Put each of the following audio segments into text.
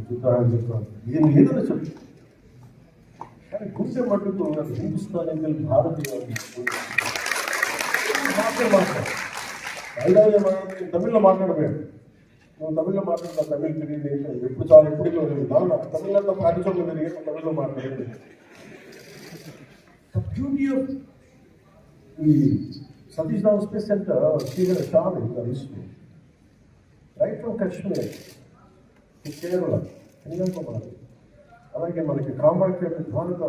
చూద్దామని చెప్తాను. ఏం ఏదైనా చెప్పు, కానీ గుండె మట్టుకు హిందుస్థాన్ ఎంగల్ భారతీయ మాట్లాడు. ఐదారు నేను తమిళ్లో మాట్లాడలేదు. నువ్వు తమిళ్లో మాట్లాడుతున్నా, తమిళ్ తెలియదు ఎప్పుడు చాలా ఎప్పుడు తమిళంతా పాటించడం జరిగి తమిళ్లో మాట్లాడలేదు. The beauty of the Satish Dhawan Space Center, Srihara Shah in the history, right from Kashmir to Kerala, Kanyakumari, అలాగే మనకి కామాఖ్య భారత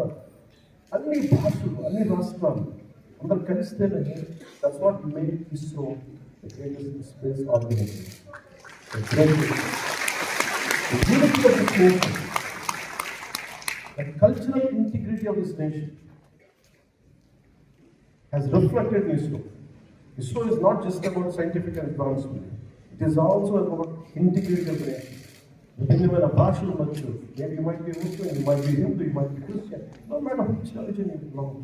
అన్ని భాషలు అన్ని రాష్ట్రాలు అందరు కలిస్తేనే that's what make ISRO the greatest space organization. The cultural integrity of this nation has reflected in ISRO. ISRO is not just about scientific advancement, it is also about integrity of the nation. విభిన్నమైన భాషలు మధ్య, maybe you might be Muslim, you might be Hindu, you might be Christian, no matter which religion you belong to.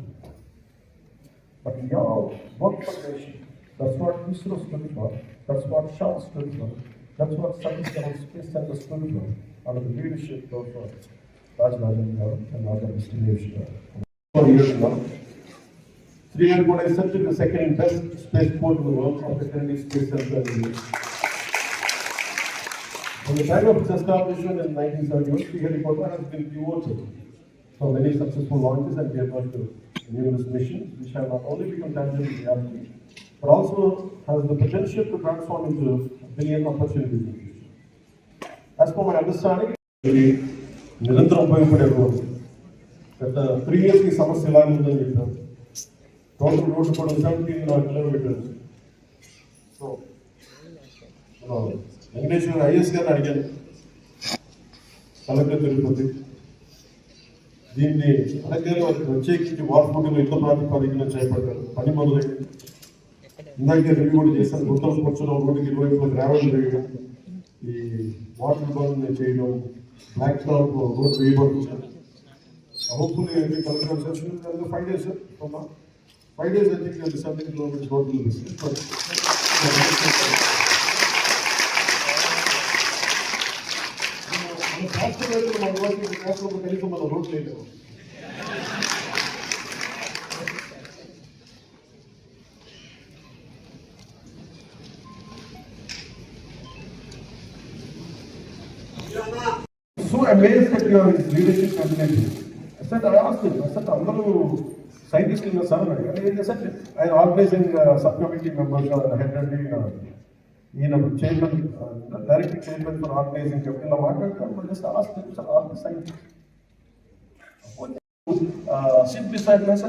But we all work for the nation. That's what ISRO stood for, that's what Shah stood for, that's what Satish Dhawan Space Center stood for, under the leadership of Rajarajan and other distinguished 4 years now. 3 years ago, I said it the second best spaceport in the world after Kennedy Space Center in the US. From the time of its establishment in 1971, Sriharikota has been pivotal for many successful launches and we have got to numerous missions which have not only become tangible reality, but also has the potential to transform into a billion opportunities in the future. As per my understanding, నిరంతరం ఉపయోగపడే road గత 3 years ఈ సమస్య ఎలా ఉందని చెప్పారు. Total road కూడా 17 kilometres. So Venkateswara is గారిని అడిగాను, కలెక్టర్ తిరుపతి దీన్ని అలాగే ప్రత్యేకించి వాటర్ యుద్ధ ప్రాతిపదికన చేపట్టారు. పని మొదలైంది. ఇందాకే రివ్యూ కూడా చేశాను. గుంతలు కూర్చోడం, రోడ్డుకి ఇరువైపులో గ్రావెల్ వేయడం, ఈ వాటర్ బాల్ చేయడం, బ్లాక్ టాప్ రోడ్ వేయబడుతుంది. Hopefully every collector session there is a 5 days from now. 5 days I think there is 17 kilometers road will be built. But faster way to my work is faster to tell you about the road later. So amazed at your leadership ability. I asked him, I said, అందరూ సైంటిస్టులు ఉన్నారు sir అని. I said, I organizing subcommittee members head and ఈయన chairman director chairman for organizing కమిటీలో మాట్లాడతాను. Just ask him, sir are the scientist sit beside my